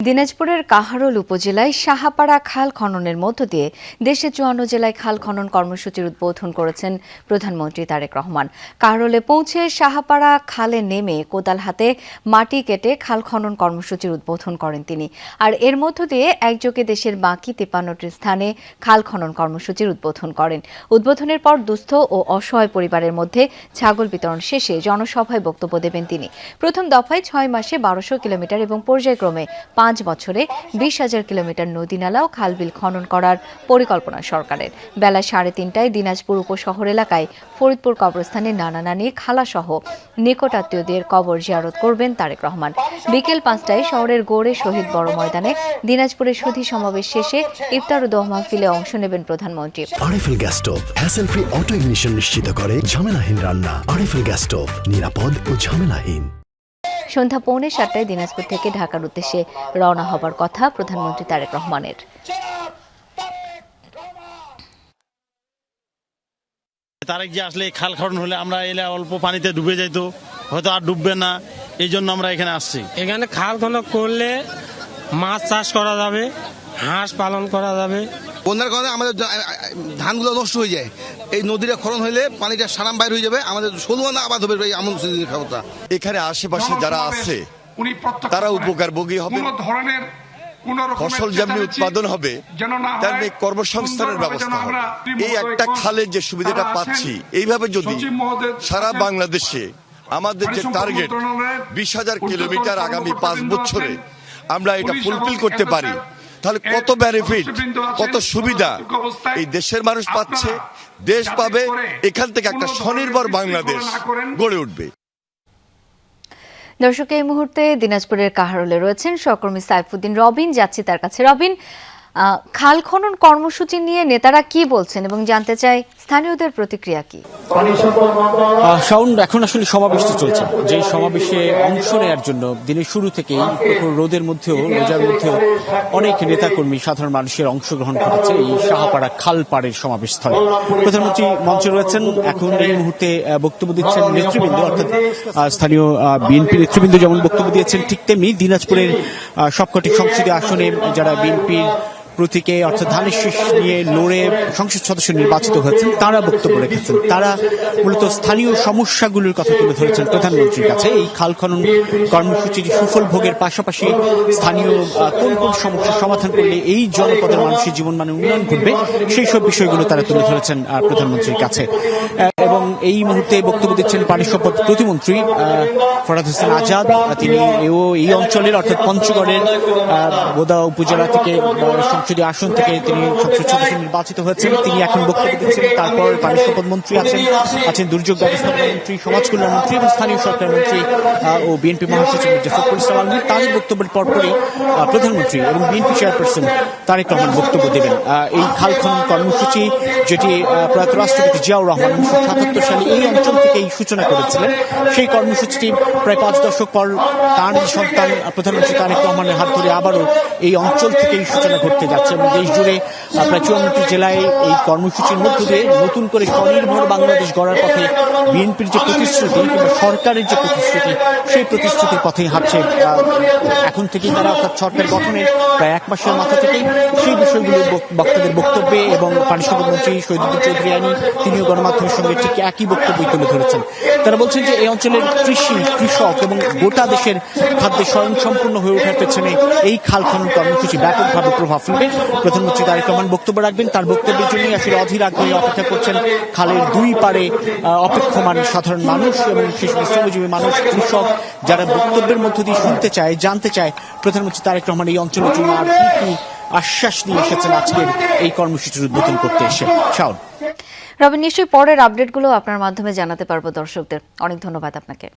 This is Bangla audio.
দিনাজপুরের কাহারোল উপজেলায় সাহাপাড়া খাল খননের মধ্য দিয়ে দেশের ৫৪ জেলায় খাল খনন কর্মসূচির উদ্বোধন করেছেন প্রধানমন্ত্রী তারেক রহমান। কাহারোলে পৌঁছে সাহাপাড়া খালে নেমে কোদাল হাতে মাটি কেটে খাল খনন কর্মসূচির উদ্বোধন করেন তিনি। আর এর মধ্য দিয়ে একযোগে দেশের বাকি ৫৩টি স্থানে খাল খনন কর্মসূচির উদ্বোধন করেন। উদ্বোধনের পর দুস্থ ও অসহায় পরিবারের মধ্যে ছাগল বিতরণ শেষে জনসভায় বক্তব্য দেবেন তিনি। প্রথম দফায় ৬ মাসে ১২০০ কিলোমিটার এবং পর্যায়ক্রমে ৫ বছরে ২০,০০০ কিলোমিটার নদী-নালা ও খালবিল খনন করার পরিকল্পনা সরকারের। বেলা ৩:৩০টায় দিনাজপুর উপশহর এলাকায় ফরিদপুর কবরস্থানে নানা নানি খালাসহ নিকটাত্মীয়দের কবর জিয়ারত করবেন তারেক রহমান। বিকেল ৫টায় শহরের গৌড়ে শহীদ বড় ময়দানে দিনাজপুরের সুধী সমাবেশ শেষে ইফতার ও দোয়া মাহফিলে অংশ নেবেন প্রধানমন্ত্রী। RFL gas stove hassle free auto ignition নিশ্চিত করে ঝামেলাহীন রান্না। আরএফএল গ্যাস স্টোভ নিরাপদ ও ঝামেলাহীন। সন্ধ্যা 6:45টায় দিনাজপুর থেকে ঢাকার উদ্দেশ্যে রওনা হবার কথা প্রধানমন্ত্রী তারেক রহমানের। তারেক যে আসলে খাল খনন হলে আমরা এলে অল্প পানিতে ডুবে যাইত, হয়তো আর ডুববে না, এই জন্য আমরা এখানে আসছি। এখানে খাল খনন করলে মাছ চাষ করা যাবে, হাঁস পালন করা যাবে। বন্যার কারণে আমাদের ধানগুলো নষ্ট হয়ে যায়। এই নদীটা খনন হলে পানিটা সারাম বাইর হয়ে যাবে, আমাদের ষোলনা আবাদ হবে। এমন ক্ষমতা এখানে আশেপাশে যারা আছে তারা উপকারভোগী হবে, ফসল যেমনি উৎপাদন হবে তেমনি কর্মসংস্থানের ব্যবস্থা হবে। এই একটা খালের যে সুবিধাটা পাচ্ছি, এইভাবে যদি সারা বাংলাদেশে আমাদের যে টার্গেট ২০,০০০ কিলোমিটার আগামী ৫ বছরে আমরা এটা ফুলফিল করতে পারি, তাহলে কত বেনিফিট, কত সুবিধা এই দেশের মানুষ পাচ্ছে, দেশ পাবে। এখান থেকে একটা স্বনির্ভর বাংলাদেশ গড়ে উঠবে। দর্শক, এই মুহূর্তে দিনাজপুরের কাহারোলে রয়েছেন সহকর্মী সাইফুদ্দিন রবিন। যাচ্ছি তার কাছে। রবিন, খাল খনন কর্মসূচি নিয়ে নেতারা কি বলছেন এবং জানতে চাই স্থানীয়দের প্রতিক্রিয়া কি? সাউন্ড এখন আসলে সমাবেশটি চলছে, যে সমাবেশে অংশ নেওয়ার জন্য দিনের শুরু থেকেই রোদের মধ্যেও রোজার মধ্যেও অনেক নেতাকর্মী সাধারণ মানুষের অংশগ্রহণ করেছে এই সাহাপাড়া খাল পাড়ের সমাবেশ স্থলে। প্রধানমন্ত্রী মঞ্চে রয়েছেন, এখন এই মুহূর্তে বক্তব্য দিচ্ছেন নেতৃবৃন্দ, অর্থাৎ স্থানীয় বিএনপি নেতৃবৃন্দ যেমন বক্তব্য দিয়েছেন, ঠিক তেমনি দিনাজপুরের সবকটি সংসদীয় আসনে যারা বিএনপির প্রতীকে অর্থাৎ ধানের শীষ নিয়ে লড়ে সংসদ সদস্য নির্বাচিত হয়েছেন তারা বক্তব্য রেখেছেন। তারা মূলত স্থানীয় সমস্যাগুলোর কথা তুলে ধরেছেন প্রধানমন্ত্রীর কাছে। এই খাল খনন কর্মসূচির সুফল ভোগের পাশাপাশি স্থানীয় কোন কোন সমস্যার সমাধান করলে এই জনপদের মানুষের জীবন মানে উন্নয়ন ঘটবে, সেই সব বিষয়গুলো তারা তুলে ধরেছেন প্রধানমন্ত্রীর কাছে। এবং এই মুহূর্তে বক্তব্য দিচ্ছেন পানি সম্পদ প্রতিমন্ত্রী ফরহাদ হোসেন আজাদ। তিনি এই অঞ্চলের অর্থাৎ পঞ্চগড়ের বোদা উপজেলা থেকে সংসদীয় আসন থেকে তিনি সংসদ সদস্য নির্বাচিত হয়েছেন। তিনি এখন বক্তব্য দিচ্ছেন। তারপর পানি সম্পদ মন্ত্রী আছেন দুর্যোগ ব্যবস্থাপনা মন্ত্রী, সমাজ কল্যাণ মন্ত্রী এবং স্থানীয় সরকার মন্ত্রী ও বিএনপি মহাসচিব ফখরুল ইসলাম আলমগীর। তাদের বক্তব্যের পরপরই প্রধানমন্ত্রী এবং বিএনপি চেয়ারপারসন তারেক রহমান বক্তব্য দেবেন। এই খাল খনন কর্মসূচি যেটি প্রয়াত রাষ্ট্রপতি জিয়াউর রহমান ১৯৭৭ সালে এই অঞ্চল থেকেই সূচনা করেছিলেন, সেই কর্মসূচিটি প্রায় ৫ দশক পর তাঁর সন্তান প্রধানমন্ত্রী তারেক রহমানের হাত ধরে আবারও এই অঞ্চল থেকেই সূচনা করতে যাচ্ছে। এবং দেশ জুড়ে প্রায় ৫৪টি জেলায় এই কর্মসূচির মধ্য দিয়ে নতুন করে স্বনির্ভর বাংলাদেশ গড়ার পথে বিএনপির যে প্রতিশ্রুতি কিংবা সরকারের যে প্রতিশ্রুতি, সেই প্রতিশ্রুতির পথেই হাঁটছে এখন থেকেই তারা, অর্থাৎ সরকার গঠনের প্রায় ১ মাসের মাথা থেকেই সেই বিষয়গুলো বক্তাদের বক্তব্যে। এবং পানি সম্পদ মন্ত্রী শহীদুদ্দিন চৌধুরী আইনি তিনিও গণমাধ্যমের সঙ্গে ঠিক একই বক্তব্য তুলে ধরেছেন। তারা বলছেন যে এই অঞ্চলের কৃষক এবং গোটা দেশের খাদ্যে স্বয়ংসম্পূর্ণ হয়ে ওঠার পেছনে এই খাল খনন কর্মসূচি ব্যাপকভাবে প্রভাব ফেলবে। প্রধানমন্ত্রী তারেক রহমান বক্তব্য রাখবেন, তার বক্তব্যের জন্যই আসলে অধীর আগ্রহে অপেক্ষা করছেন খালের দুই পারে অপেক্ষমান সাধারণ মানুষ এবং শিশু শ্রমজীবী মানুষ, কৃষক, যারা বক্তব্যের মধ্য দিয়ে শুনতে চায়, জানতে চায় প্রধানমন্ত্রী তারেক রহমান এই অঞ্চলের জন্য আর কি কি আশ্বাস নিয়ে এসেছেন আজকের এই কর্মসূচির উদ্বোধন করতে এসে। শাওন, রবিন, নিশ্চয়ই পরের আপডেটগুলো আপনার মাধ্যমে জানাতে পারবো দর্শকদের। অনেক ধন্যবাদ আপনাকে।